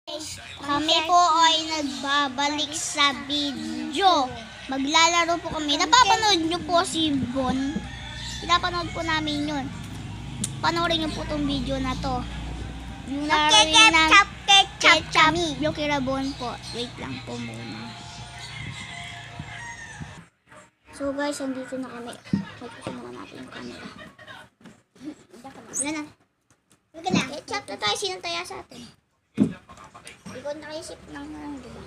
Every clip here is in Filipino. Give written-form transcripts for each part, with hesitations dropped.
Kami po ay nagbabalik sa video. Maglalaro po kami. Napapanood nyo po si Bon. Pinapanood po namin yun. Panoorin nyo po tong video na to. Yung laruin ng ketchup. Yung kira Bon po. Wait lang po muna. So guys, andito na kami. Magpusin naman natin yung camera. Wala na. Wala na. Ketchup na tayo. Sinong taya sa atin? Hindi ko nakaisip ng diba?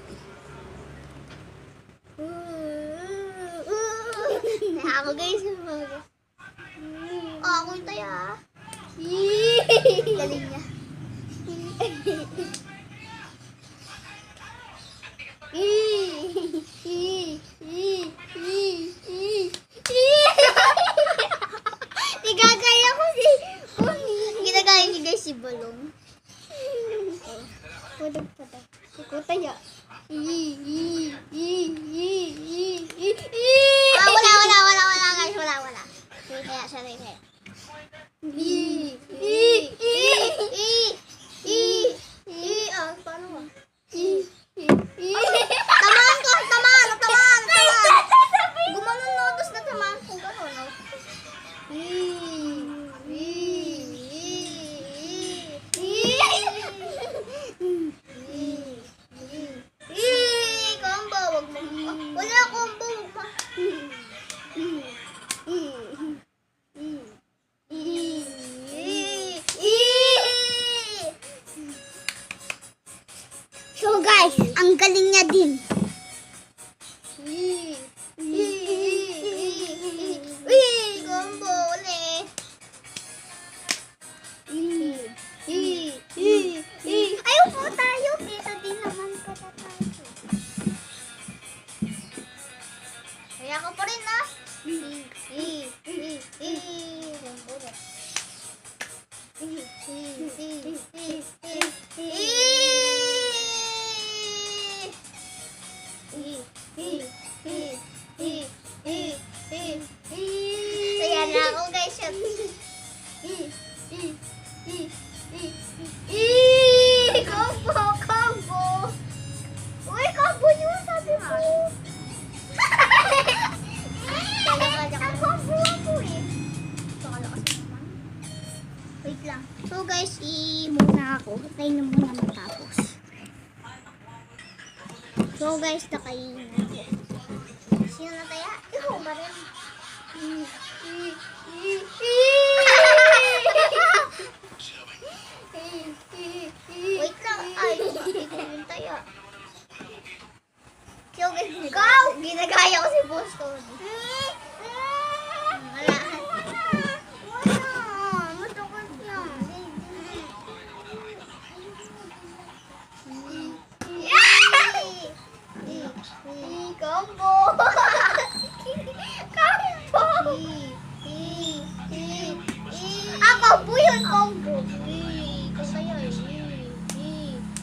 Ako guys. Oh, ako yung taya. Galing niya. Nagagaya ko si ginagaya niya guys si Balong. Padag. Kutaya. Wala guys, wala. Sorry. Paano ba? Tamaan. Gumanon nodos na tamaan kung gano'n, no? Combo, wag mo. Wala combo, wag pa. So guys, ang galing niya din. Combo ulit. Ayaw po tayo. Dito din naman pa tayo. Kaya ko pa rin ah. Ayan na ako guys. Combo. Uy, combo yun sabi mo. Ang combo ako eh. Wait lang. So guys, muna ako. Tayo na muna matapos. So guys, nakain na ako. Sino na taya? Ikaw ba rin? Wait lang. Ay, hindi ko yung taya. Ikaw! Ginagaya ko si Boston. Wala. Matukot lang. Combo! Combo yun, combo.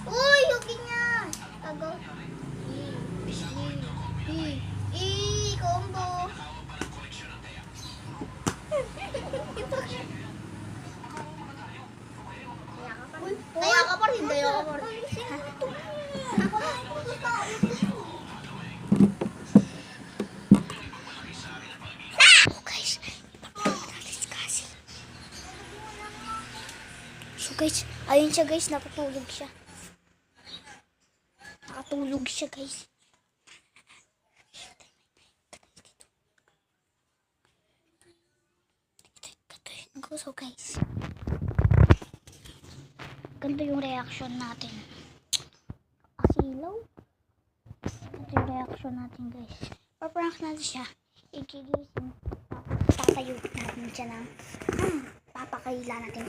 Uy, yukin niya. Tagaw. Combo. Taya ka pa rin. So guys, ayun siya guys, nakatulog siya guys. So guys, ganito yung reaction natin. Asilaw. Ganito yung reaction natin guys. Paprank natin siya. Ikigising. Tatayo natin siya ng papakaila natin.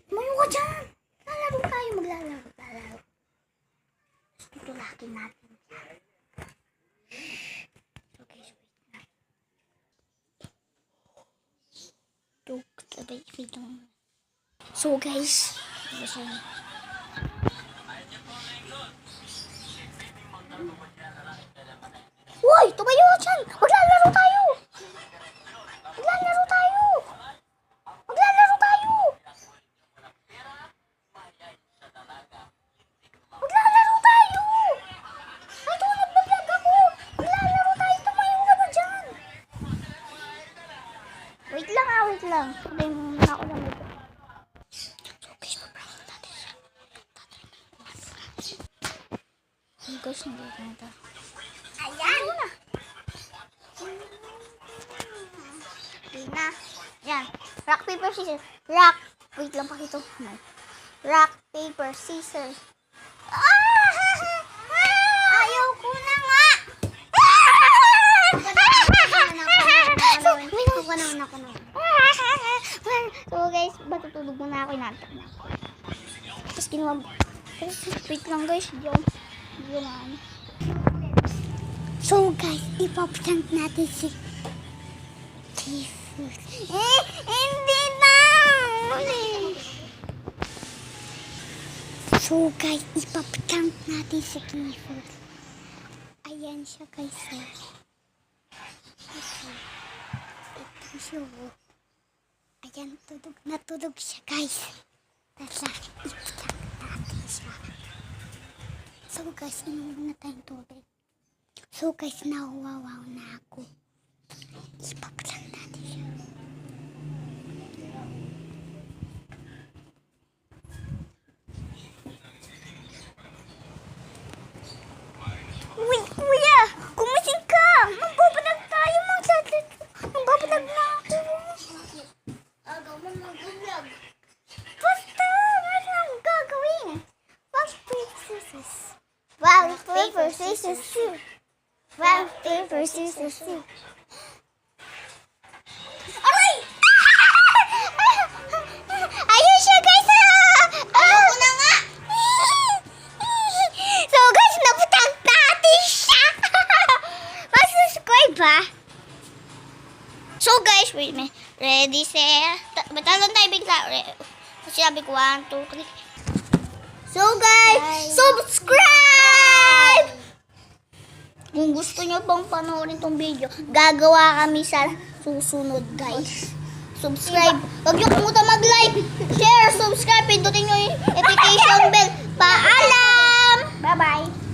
Tumayo ka dyan! Lalaro tayo, maglalaro. Tutulakin natin. Okay, wait na. So guys, uy! Tumayo ka dyan! Maglalaro tayo! guys, hindi na ito. Ayan. Okay na. Yan. Rock, paper, scissors. Rock. Wait lang pa ito. Rock, paper, scissors. Ayaw ko na nga. So guys, matutulog muna ako. Inantak na ako. Tapos ginawa mo. Wait lang guys. Hindi na ano. So guys, ipaprank natin si Clifford. Hindi na! So guys, ipaprank natin si Clifford. Ayan siya guys. Ito siya. Ayan, natulog siya guys. Tara, ipaprank natin siya. So guys, inuwi na tayong tubig. So guys, nawawaw na ako. Ipaprank natin siya. Uy, kuya! Kumising ka! Magbabalag tayo mga saglit. Magbabalag na ako. Agaw mo mag-vlog. Basta! Ano ang gagawin? Rock, paper, scissors. Rock, paper, scissors, shoot. Rock, paper, scissors, shoot. Aray! Ayun siya guys! Ayaw ko na nga. So guys, naputang natin siya! Masubscribe ba? So guys, wait a minute. Ready, set. Matalon tayo bigla. Sinabi ko 1, 2, 3. So guys, subscribe! Kung gusto nyo pang panoorin tong video, gagawa kami sa susunod guys. Subscribe. Huwag nyo kumuta mag-like, share, subscribe, pindutin nyo yung notification bell. Paalam! Bye-bye!